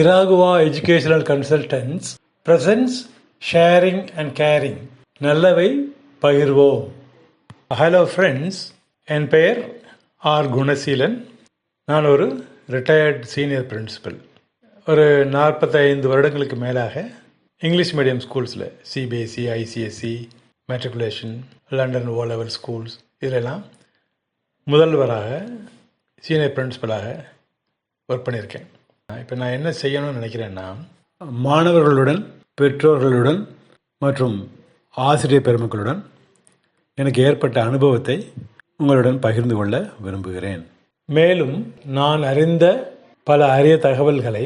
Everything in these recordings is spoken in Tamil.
Iragua Educational Consultants presents Sharing and Caring. நல்லவை பகிர்வோம். ஹலோ ஃப்ரெண்ட்ஸ், என் பெயர் ஆர் குணசீலன். நான் ஒரு ரிட்டையர்ட் சீனியர் பிரின்சிபல். ஒரு 45 வருடங்களுக்கு மேலாக இங்கிலீஷ் மீடியம் ஸ்கூல்ஸில் CBSE, ICSE, matriculation, London O level schools இதிலெல்லாம் முதல்வராக சீனியர் பிரின்சிபலாக ஒர்க் பண்ணியிருக்கேன். இப்போ நான் என்ன செய்யணும்னு நினைக்கிறேன்னா, மாணவர்களுடன், பெற்றோர்களுடன் மற்றும் ஆசிரியர் பெருமக்களுடன் எனக்கு ஏற்பட்ட அனுபவத்தை உங்களுடன் பகிர்ந்து கொள்ள விரும்புகிறேன். மேலும் நான் அறிந்த பல அரிய தகவல்களை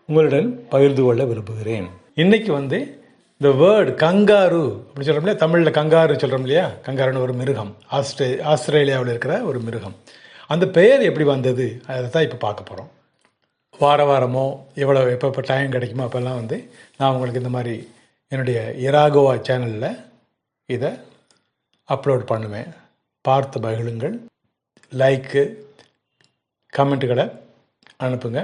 உங்களுடன் பகிர்ந்து கொள்ள விரும்புகிறேன். இன்றைக்கி இந்த வேர்டு கங்காரு அப்படி சொல்கிறோம் இல்லையா, தமிழில் கங்காரு சொல்கிறோம் இல்லையா. கங்காருன்னு ஒரு மிருகம், ஆஸ்திரேலியாவில் இருக்கிற ஒரு மிருகம். அந்த பெயர் எப்படி வந்தது அதை தான் இப்போ பார்க்க போகிறோம். வாரமோ எப்போ டைம் கிடைக்குமோ அப்போல்லாம் நான் உங்களுக்கு இந்த மாதிரி என்னுடைய இராகோவா சேனலில் இதை அப்லோட் பண்ணுவேன். பார்த்து மகிழுங்கள். லைக்கு, கமெண்ட்டுகளை அனுப்புங்க,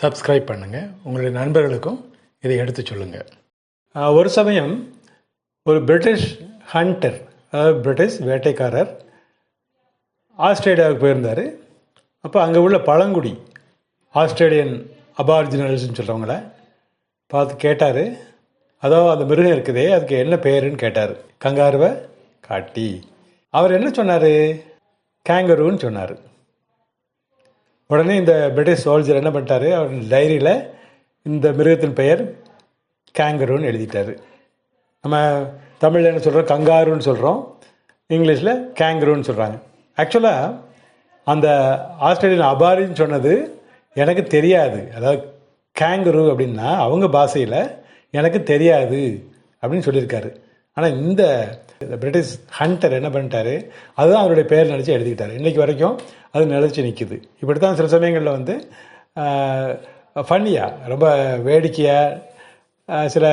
சப்ஸ்கிரைப் பண்ணுங்கள். உங்களுடைய நண்பர்களுக்கும் இதை எடுத்து சொல்லுங்கள். ஒரு சமயம் ஒரு பிரிட்டிஷ் ஹண்டர், அதாவது பிரிட்டிஷ் வேட்டைக்காரர் ஆஸ்திரேலியாவுக்கு போயிருந்தார். அப்போ அங்கே உள்ள பழங்குடி ஆஸ்திரேலியன் அபாரிஜினல்ஸ்ன்னு சொல்கிறவங்கள பார்த்து கேட்டார், அதோ அந்த மிருகம் இருக்குதே அதுக்கு என்ன பேருன்னு கேட்டார். கங்காருவை காட்டி அவர் என்ன சொன்னார்? கேங்கருன்னு சொன்னார். உடனே இந்த பிரிட்டிஷ் சோல்ஜர் என்ன பண்ணிட்டாரு, அவர் டைரியில் இந்த மிருகத்தின் பெயர் கேங்கருன்னு எழுதிட்டார். நம்ம தமிழில் என்ன சொல்கிறோம், கங்காருன்னு சொல்கிறோம், இங்கிலீஷில் கேங்கருன்னு சொல்கிறாங்க. ஆக்சுவலாக அந்த ஆஸ்திரேலியன் அபாரின்னு சொன்னது எனக்கு தெரியாது. அதாவது கேங்கரு அப்படின்னா அவங்க பாஷையில் எனக்கு தெரியாது அப்படின்னு சொல்லியிருக்காரு. ஆனால் இந்த பிரிட்டிஷ் ஹண்டர் என்ன பண்ணிட்டாரு, அதுதான் அவருடைய பேர் நினச்சி எழுதிக்கிட்டார். இன்றைக்கி வரைக்கும் அது நிலச்சி நிற்கிது. இப்படி தான் சில சமயங்களில் ஃபன்னியாக, ரொம்ப வேடிக்கையாக சில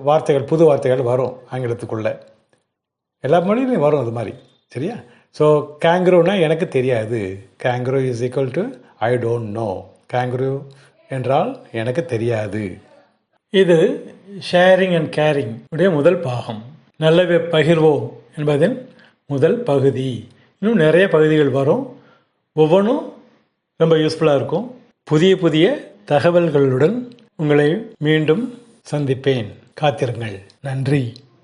வார்த்தைகள், புது வார்த்தைகள் வரும் ஆங்கிலத்துக்குள்ளே. எல்லா மொழியிலையும் வரும் அது மாதிரி. சரியா? ஸோ கேங்க்ரூனா எனக்கு தெரியாது. Kangaroo is equal to I don't know. Kangaroo என்றால் எனக்கு தெரியாது. இது ஷேரிங் அண்ட் கேரிங் உடைய முதல் பாகம். நல்லவை பகிர்வோம் என்பதன் முதல் பகுதி. இன்னும் நிறைய பகுதிகள் வரும். ஒவ்வொன்றும் ரொம்ப யூஸ்ஃபுல்லாக இருக்கும். புதிய புதிய தகவல்களுடன் உங்களை மீண்டும் சந்திப்பேன். காத்திருங்கள். நன்றி.